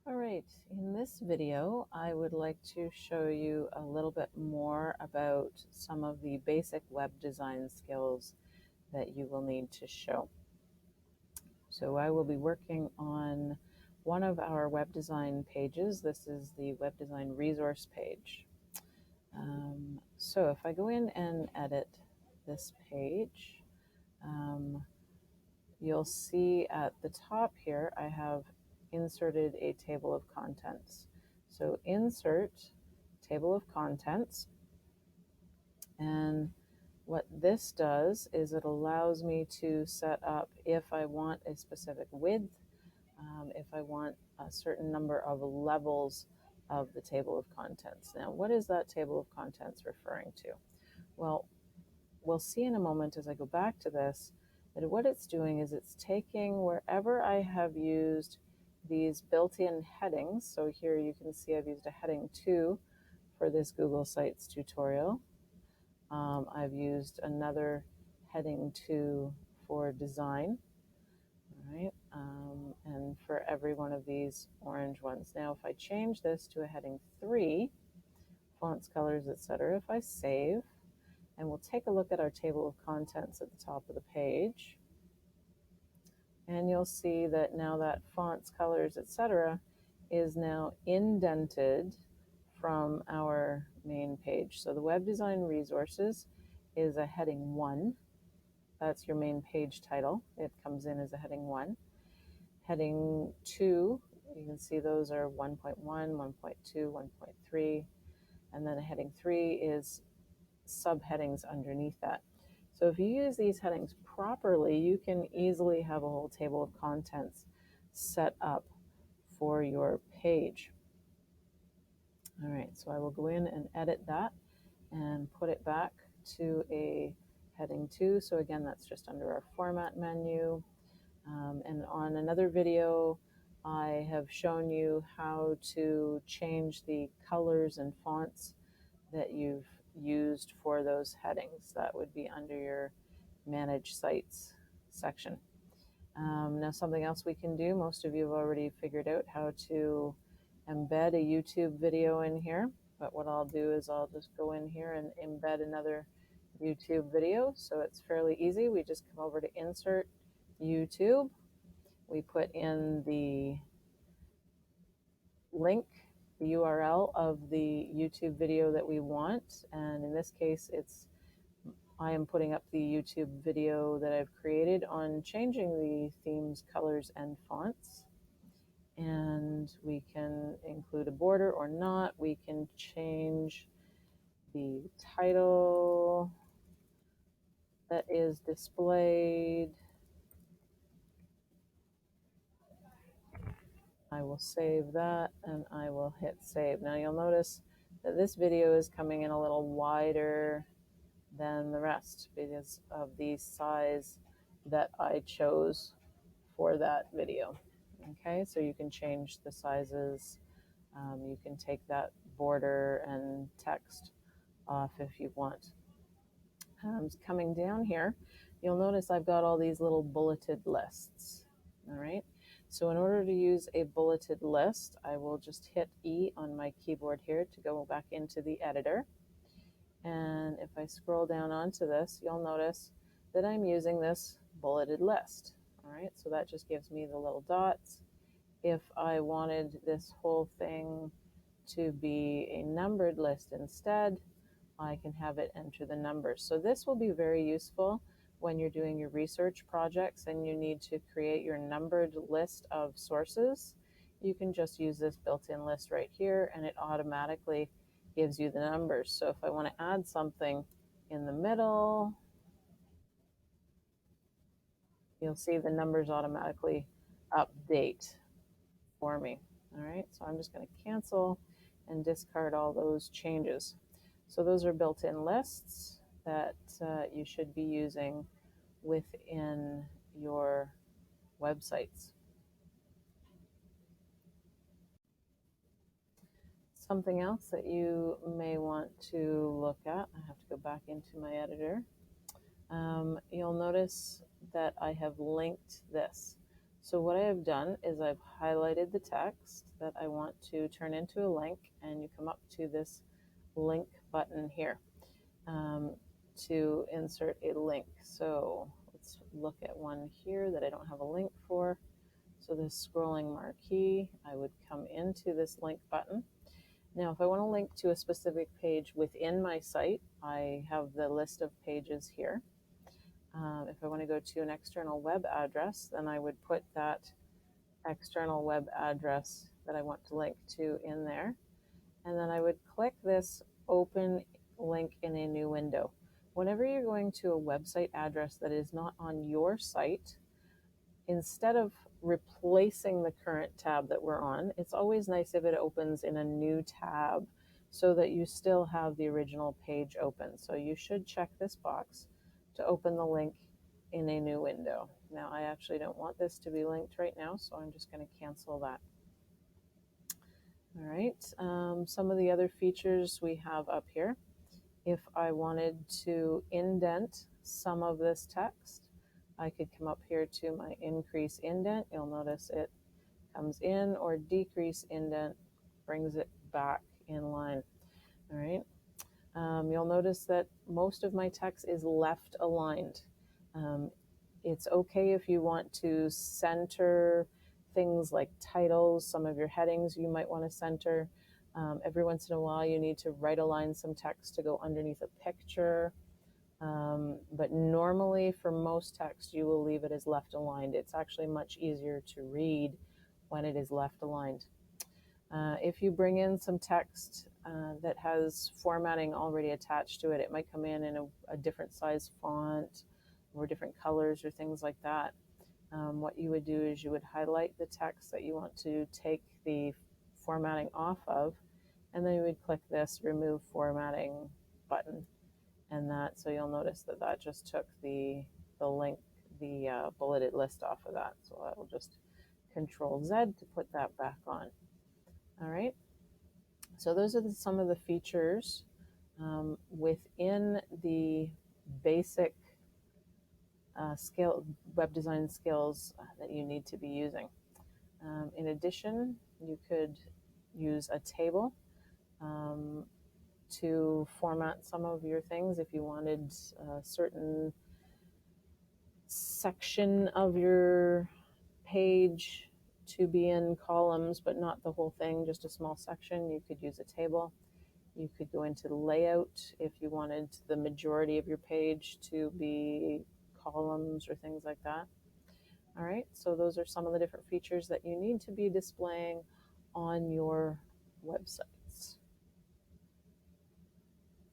All right, in this video, I would like to show you a little bit more about some of the basic web design skills that you will need to show. So I will be working on one of our web design pages. This is the web design resource page. So if I go in and edit this page, you'll see at the top here, I have inserted a table of contents. So insert table of contents. And what this does is it allows me to set up if I want a specific width, if I want a certain number of levels of the table of contents. Now, what is that table of contents referring to? Well, we'll see in a moment as I go back to this that what it's doing is it's taking wherever I have used these built-in headings. So here you can see I've used a heading 2 for this Google Sites tutorial. I've used another heading 2 for design, all right, and for every one of these orange ones. Now, if I change this to a heading 3, fonts, colors, etc., if I save, and we'll take a look at our table of contents at the top of the page, and you'll see that now that fonts, colors, etc. is now indented from our main page. So the web design resources is a heading 1. That's your main page title. It comes in as a heading 1. Heading 2, you can see those are 1.1, 1.2, 1.3, and then a heading 3 is subheadings underneath that. So if you use these headings properly, you can easily have a whole table of contents set up for your page. All right, so I will go in and edit that and put it back to a heading 2. So again, that's just under our format menu. And on another video, I have shown you how to change the colors and fonts that you've used for those headings. That would be under your Manage Sites section. Now, something else we can do, most of you have already figured out how to embed a YouTube video in here, but what I'll do is I'll just go in here and embed another YouTube video. So it's fairly easy. We just come over to Insert, YouTube. We put in the link, the URL of the YouTube video that we want, and in this case I am putting up the YouTube video that I've created on changing the themes, colors, and fonts. And we can include a border or not. We can change the title that is displayed. I will save that and I will hit save. Now you'll notice that this video is coming in a little wider than the rest because of the size that I chose for that video. Okay, so you can change the sizes. You can take that border and text off if you want. Coming down here, you'll notice I've got all these little bulleted lists. All right, so in order to use a bulleted list, I will just hit E on my keyboard here to go back into the editor. And if I scroll down onto this, you'll notice that I'm using this bulleted list. All right, so that just gives me the little dots. If I wanted this whole thing to be a numbered list instead, I can have it enter the numbers. So this will be very useful when you're doing your research projects and you need to create your numbered list of sources. You can just use this built-in list right here and it automatically gives you the numbers. So if I want to add something in the middle, you'll see the numbers automatically update for me. All right, so I'm just going to cancel and discard all those changes. So those are built-in lists that you should be using within your websites. Something else that you may want to look at, I have to go back into my editor. You'll notice that I have linked this. So what I have done is I've highlighted the text that I want to turn into a link, and you come up to this link button here um, to insert a link. So let's look at one here that I don't have a link for. So this scrolling marquee, I would come into this link button. Now, if I want to link to a specific page within my site, I have the list of pages here. If I want to go to an external web address, then I would put that external web address that I want to link to in there. And then I would click this open link in a new window. Whenever you're going to a website address that is not on your site, instead of replacing the current tab that we're on, it's always nice if it opens in a new tab so that you still have the original page open. So you should check this box to open the link in a new window. Now I actually don't want this to be linked right now, so I'm just going to cancel that. All right, some of the other features we have up here. If I wanted to indent some of this text, I could come up here to my increase indent. You'll notice it comes in, or decrease indent brings it back in line. All right. You'll notice that most of my text is left aligned. It's okay if you want to center things like titles, some of your headings you might want to center. Every once in a while, you need to right align some text to go underneath a picture. But normally for most text, you will leave it as left aligned. It's actually much easier to read when it is left aligned. If you bring in some text that has formatting already attached to it, it might come in a different size font or different colors or things like that. What you would do is you would highlight the text that you want to take the formatting off of, and then you would click this remove formatting button, and that, so you'll notice that that just took the link, the bulleted list off of that. So I will just Control Z to put that back on. All right, so those are some of the features within the basic web design skills that you need to be using. In addition, you could use a table to format some of your things if you wanted a certain section of your page to be in columns, but not the whole thing, just a small section. You could use a table. You could go into layout if you wanted the majority of your page to be columns or things like that. All right, so those are some of the different features that you need to be displaying on your websites.